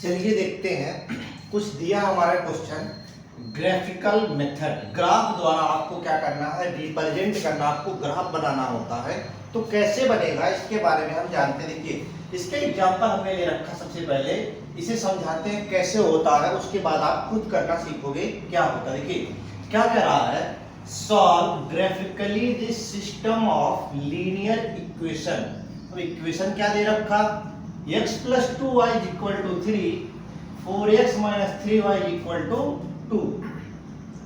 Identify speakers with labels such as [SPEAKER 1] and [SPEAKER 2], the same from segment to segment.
[SPEAKER 1] चलिए देखते हैं, कुछ दिया हमारा क्वेश्चन। ग्राफिकल मेथड, ग्राफ द्वारा आपको क्या करना है, रिप्रेजेंट करना, आपको ग्राफ बनाना होता है। तो कैसे बनेगा इसके बारे में हम जानते हैं। देखिए इसके एग्जांपल हमने ले रखा, सबसे पहले इसे समझाते हैं कैसे होता है, उसके बाद आप खुद करना सीखोगे क्या होता है। देखिए क्या कह रहा है, solve graphically this system of linear equation. अब इक्वेशन क्या दे रखा, x plus 2y is equal to 3, 4x minus 3y is equal to 2।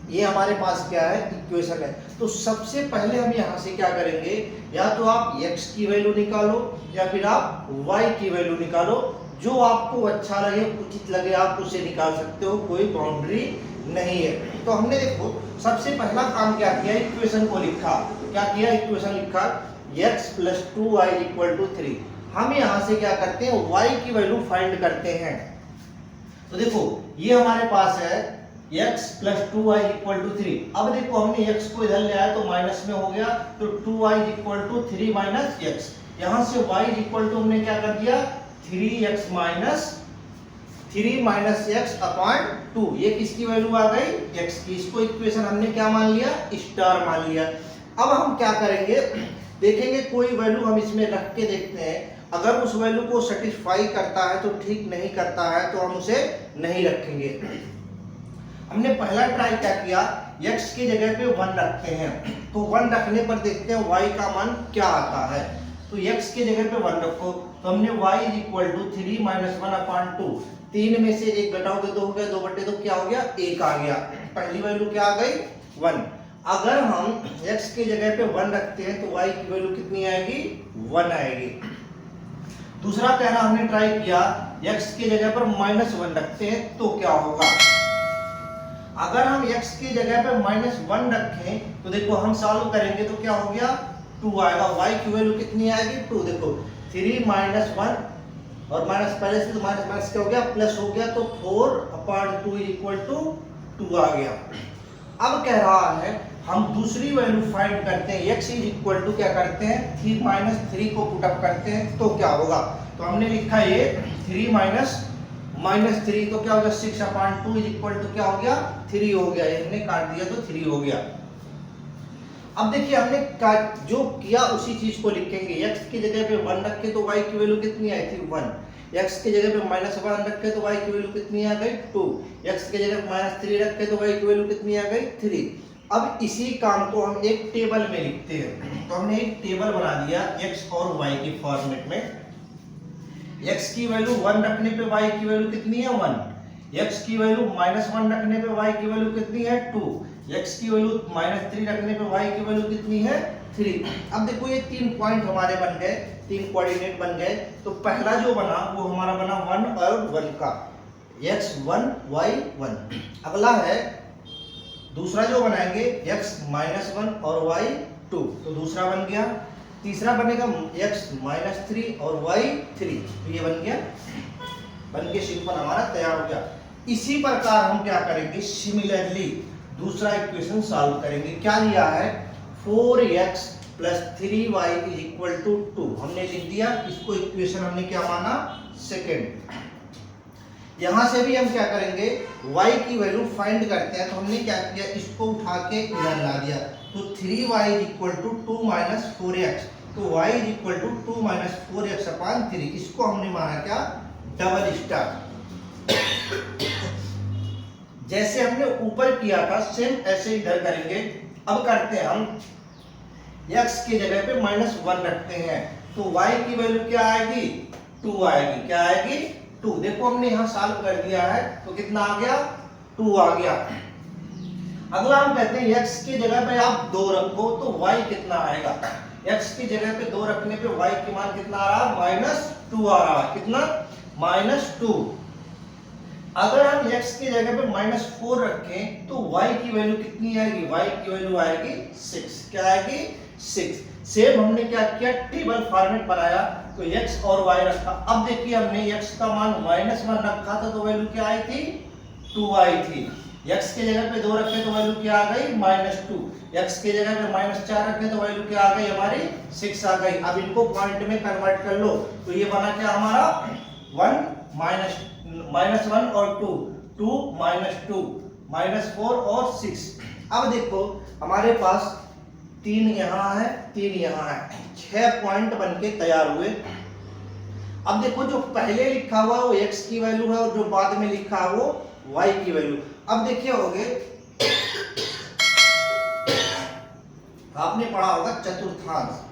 [SPEAKER 1] ये हमारे पास क्या है, इक्वेशन है। तो सबसे पहले हम यहाँ से क्या करेंगे, या तो आप x की वैल्यू निकालो या फिर आप y की वैल्यू निकालो, जो आपको अच्छा लगे, उचित लगे, आप उसे निकाल सकते हो, कोई बाउंड्री नहीं है। तो हमने देखो सबसे पहला काम क्या किया, इक्वेशन को लिखा। क्या किया, इक्वेशन लिखा x plus 2y equal to 3। हम यहाँ से क्या करते हैं, y की वैल्यू फाइंड करते हैं। तो देखो ये हमारे पास है x plus 2y equal to 3। अब देखो हमने x को इधर ले आया तो माइनस में हो गया, तो 2y equal to 3 minus x। यहाँ से y equal to हमने क्या कर दिया, 3x minus x upon 2। ये किसकी वैल्यू आ गई, x की। इसको इक्वेशन हमने क्या मान लिया, स्टार मान लिया। अब हम क्या करेंगे, देखेंगे कोई वैल्यू हम इसमें रख के देखते हैं। अगर उस वैल्यू को सेटिस्फाई करता है तो ठीक, नहीं करता है तो हम उसे नहीं रखेंगे। हमने पहला ट्राई क्या किया, x की जगह पे 1 रखते हैं। तो 1 रखने पर देखते हैं y का मान क्या आता है। तो x की जगह पे 1 रखो, तो हमने y is equal to 3 minus 1 upon 2। 3 में से 1 घटाओगे 2 हो गया, 2 बटे 2 क्या हो गया, 1 आ गया। पहली वैल्यू क्या आ गई, 1। अगर हम x की जगह पे 1 रखते हैं तो y की वैल्यू कितनी आएगी, 1 आएगी। दूसरा कहना हमने ट्राई किया, x की जगह पर -1 रखते हैं तो क्या होगा। अगर हम x की जगह पर -1 रखें तो देखो हम सॉल्व करेंगे तो क्या हो गया, 2 आएगा। y की वैल्यू कितनी आएगी, 2। देखो 3 minus 1 और माइनस पहले से तो माइनस क्या हो गया, प्लस हो गया, तो 4/2 इक्वल टू 2 आ गया। अब कह रहा है हम दूसरी वैल्यू फाइंड करते हैं, x इज इक्वल टू क्या करते हैं, 3 minus 3 को पुट अप करते हैं तो क्या होगा। तो हमने लिखा ये 3 minus 3 तो क्या हो गया, 6/2 इज इक्वल टू क्या हो गया, 3 हो गया। हमने काट दिया तो 3 हो गया। अब देखिए हमने जो किया उसी चीज को लिखेंगे। x की जगह पे 1 रखे तो y की वैल्यू कितनी आई थी, 1। x की जगह पे -1 रखे तो y की वैल्यू कितनी आ गई, 2। x की जगह पे -3 रखे तो y की वैल्यू कितनी आ गई, 3। अब इसी काम को हम एक टेबल में लिखते हैं। तो हमने एक टेबल बना दिया x और y के फॉर्मेट में। x की वैल्यू 1 रखने पे y की वैल्यू कितनी है, 1। x की वैल्यू -1 रखने पे y की वैल्यू कितनी है, 2। x की वैल्यू -3 रखने पे y की वैल्यू कितनी है, 3। अब देखो ये 3 पॉइंट हमारे बन गए, 3 कोऑर्डिनेट बन गए। तो पहला जो बना वो हमारा बना 1 और 1 का, x1 y1। अगला है दूसरा जो बनाएंगे x -1 और y2, तो दूसरा बन गया। तीसरा बनेगा x -3 और y3, तो ये बन गया, बन के सिंपल हमारा तैयार हो गया। इसी प्रकार हम क्या करेंगे, सिमिलरली दूसरा इक्वेशन सॉल्व करेंगे। क्या लिया है, 4x plus 3y is equal to 2 हमने लिख दिया। इसको इक्वेशन हमने क्या माना, सेकेंड। यहां से भी हम क्या करेंगे, y की वैल्यू फाइंड करते हैं। तो हमने क्या किया, इसको उठा के इधर ला दिया। तो 3y is equal to 2 minus 4x। तो y is equal to 2 minus 4x upon 3। इसको हमने माना क्या, डबल स्टार। जैसे हमने ऊपर किया था सेम ऐसे इधर करेंगे। अब करते हैं हम x की जगह पे -1 रखते हैं तो y की वैल्यू क्या आएगी, 2 आएगी। क्या आएगी, 2। देखो हमने यहाँ सॉल्व कर दिया है तो कितना आ गया, 2 आ गया। अगला हम कहते हैं x की जगह पे आप 2 रखो तो y कितना आएगा। x की जगह पे 2 रखने पे y की मान कितना आ रहा है, -2 आ रहा है। कितना, -2। अगर हम x की जगह पे -4 रखें तो y की वैल्यू कितनी आएगी, y की वैल्यू आएगी 6। क्या आएगी, 6। सेम हमने क्या किया, टेबल फॉर्मेट बनाया तो x और y रखा। अब देखिए हमने x का मान -1 रखा था तो वैल्यू क्या आई थी, 2 आई थी। x की जगह पे 2 रखे तो वैल्यू क्या आ गई, -2। x की जगह पे -4 रखे तो वैल्यू क्या आ गई हमारी, 6 आ गई। अब इनको पॉइंट में कन्वर्ट कर लो तो ये बना क्या हमारा 1 - -1 और 2, 2 -2, -4 और 6। अब देखो हमारे पास 3 यहाँ है, 3 यहाँ है, 6 पॉइंट बनके तैयार हुए। अब देखो जो पहले लिखा हुआ है वो x की वैल्यू है और जो बाद में लिखा है वो y की वैल्यू। अब देखिए होगे, आपने पढ़ा होगा चतुर्थांश,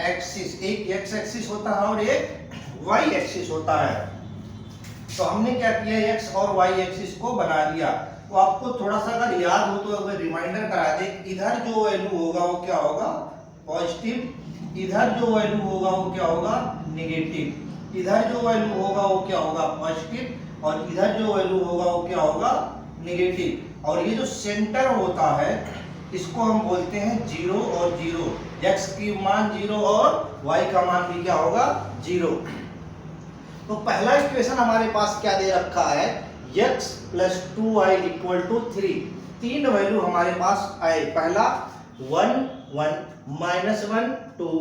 [SPEAKER 1] एक्सिस, एक x एक्सिस होता है और एक y एक्सिस होता है। तो हमने क्या किया, x और y एक्सिस को बना दिया। तो आपको थोड़ा सा अगर याद हो तो अगर रिमाइंडर करा दे, इधर जो वैल्यू होगा वो क्या होगा, पॉजिटिव, इधर जो वैल्यू होगा वो क्या होगा, नेगेटिव, इधर जो वैल्यू होगा वो क्या होगा, पॉजिटिव, और इधर जो वैल्यू होगा वो क्या होगा, नेगेटिव। और ये जो सेंटर होता है इसको हम बोलते हैं 0 और 0, x की मान 0 और y का मान भी क्या होगा, 0। तो पहला इक्वेशन हमारे पास क्या दे रखा है, x + 2y = 3। तीन वैल्यू हमारे पास आए, पहला 1 1 -1 2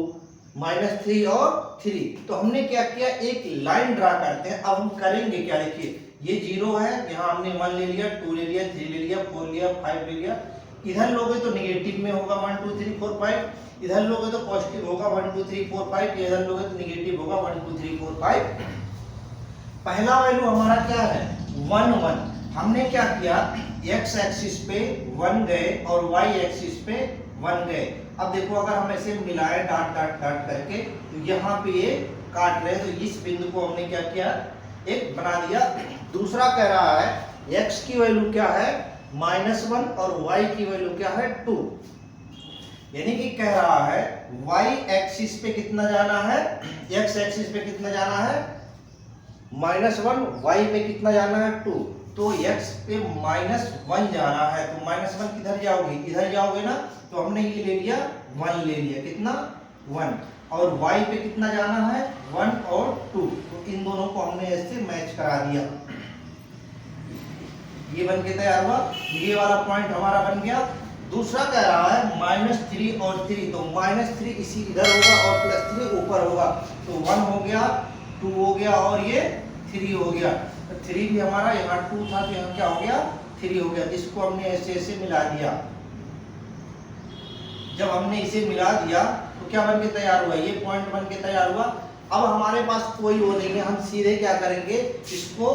[SPEAKER 1] -3 और 3। तो हमने क्या किया, एक लाइन ड्रा करते हैं। अब हम करेंगे क्या, देखिए ये 0 है, यहाँ हमने 1 ले लिया, 2 ले लिया, 3 ले लिया, 4 लिया, 5 ले लिया। इधर लोगे तो नेगेटिव में होगा 1 2 3 4 5, इधर लोगे तो पॉजिटिव होगा 1 2 3 4 5, इधर लोगे तो नेगेटिव होगा 1 2 3 4 5। पहला वैल्यू हमारा क्या है, 1 1। हमने क्या किया, x एक्सिस पे 1 गए और y एक्सिस पे 1 गए। अब देखो अगर हम ऐसे मिलाए डॉट डॉट डॉट करके, तो यहाँ पे ये काट रहे, तो इस बिंदु को हमने क्या किया, एक बना दिया। दूसरा कह रहा है x की वैल्यू क्या है, -1 और y की वैल्यू क्या है, 2। यानी कि कह रहा है y एक्सिस पे कितना जाना है, x एक्सिस पे कितना जाना है, -1, y पे कितना जाना है, 2। तो x पे -1 जाना है, तो -1 किधर जाओगे, इधर जाओगे ना, तो हमने ये ले लिया 1 ले लिया, कितना 1। और y पे कितना जाना है, 1 और 2। तो इन दोनों को हमने ऐसे मैच करा दिया, ये बन के तैयार हुआ, ये वाला पॉइंट हमारा बन गया। दूसरा कह रहा है -3 और 3, तो -3 इसी इधर होगा और +3 ऊपर होगा, तो 1 हो गया, 2 हो गया और ये 3 हो गया। तो 3 भी हमारा, यहाँ 2 था तो यहाँ क्या हो गया, 3 हो गया। इसको हमने ऐसे ऐसे मिला दिया। जब हमने इसे मिला दिया तो क्या बन के तैयार हुआ, ये पॉइंट बन के तैयार हुआ। अब हमारे पास कोई वो नहीं है, हम सीधे क्या करेंगे, इसको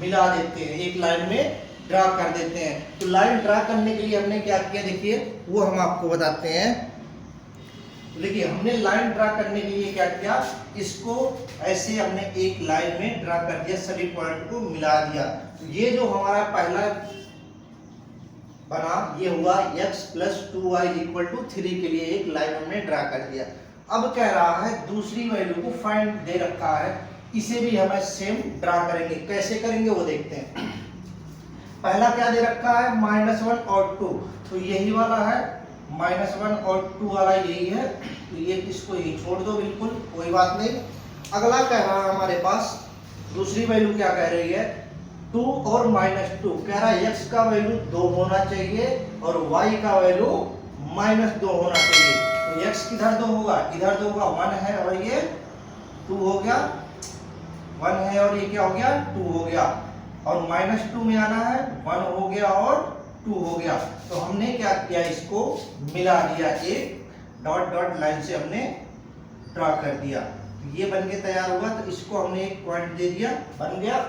[SPEAKER 1] मिला देते हैं, एक लाइन में ड्रा कर देते हैं। तो लाइन ड्रा करने के लिए हमने क्या किया, देखिए वो हम आपको बताते हैं। तो देखिए हमने लाइन ड्रा करने के लिए क्या किया, इसको ऐसे हमने एक लाइन में ड्रा कर दिया, सभी पॉइंट को मिला दिया। तो ये जो हमारा पहला बना, ये हुआ x + 2y = 3 के लिए एक लाइन हमने ड्रा कर दिया। अब कह रहा है दूसरी वैल्यू को फाइंड दे रखा है, इसे भी हमें सेम ड्रा करेंगे। कैसे करेंगे वो देखते हैं। पहला क्या दे रखा है, -1 और 2, तो यही वाला है, -1 और 2 वाला यही है, तो ये इसको यही छोड़ दो, बिल्कुल कोई बात नहीं। अगला कह रहा है हमारे पास, दूसरी वैल्यू क्या कह रही है, 2 और -2। कह रहा है x का वैल्यू 2 होना चाहिए और y का वैल्यू -2 होना चाहिए। तो x किधर 2 होगा, इधर 2 होगा, 1 है और ये 2 हो गया, 1 है और ये क्या हो गया, 2 हो गया। और -2 में आना है, 1 हो गया और 2 हो गया। तो हमने क्या किया, इसको मिला दिया, एक डॉट डॉट लाइन से हमने ड्रा कर दिया। ये बन के तैयार हुआ, तो इसको हमने एक पॉइंट दे दिया, बन गया।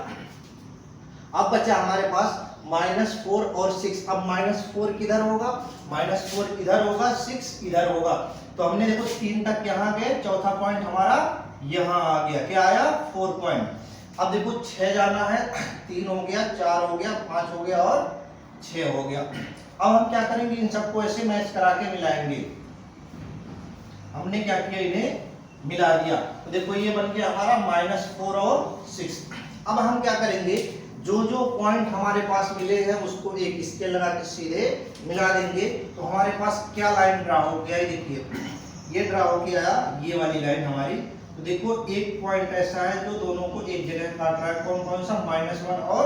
[SPEAKER 1] अब बचा हमारे पास -4 और 6। अब -4 किधर होगा, -4 इधर होगा, 6 इधर होगा। तो हमने देखो 3 तक यहाँ गए, चौथा पॉइंट हमारा यहाँ आ गया, क्या आया, 4 पॉइंट। अब देखो 6 जाना है, 3 हो गया, 4 हो गया, 5 हो गया और 6 हो गया। अब हम क्या करेंगे, इन सबको ऐसे मैच करा के मिलाएंगे। हमने क्या किया, इन्हें मिला दिया, तो देखो ये बन गया हमारा -4 और 6। अब हम क्या करेंगे, जो जो पॉइंट हमारे पास मिले हैं उसको एक स्केल लगा के सीधे मिला देंगे। तो हमारे पास क्या लाइन ड्रा हो गया, देखिए ये ड्रा हो गया, ये वाली लाइन हमारी। तो देखो एक पॉइंट ऐसा है जो दोनों को एक जगह काट रहा है, कौन कौन सा, -1 और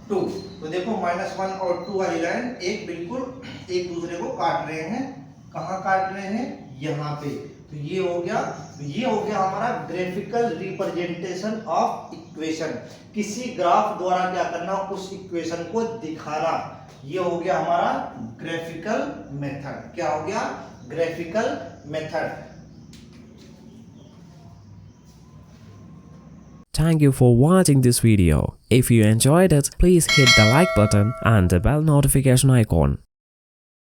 [SPEAKER 1] 2। तो देखो -1 और 2 वाली लाइन एक बिल्कुल एक दूसरे को काट रहे हैं। कहाँ काट रहे हैं, यहाँ पे। तो ये हो गया हमारा ग्राफिकल रिप्रेजेंटेशन ऑफ इक्वेशन। किसी ग्राफ द्वारा क्या करना, उस इक्वेशन को दिखाना, ये हो गया हमारा ग्राफिकल मेथड। क्या हो गया? Graphical method.
[SPEAKER 2] Thank you for watching this video. If you enjoyed it, please hit the like button and the bell notification icon.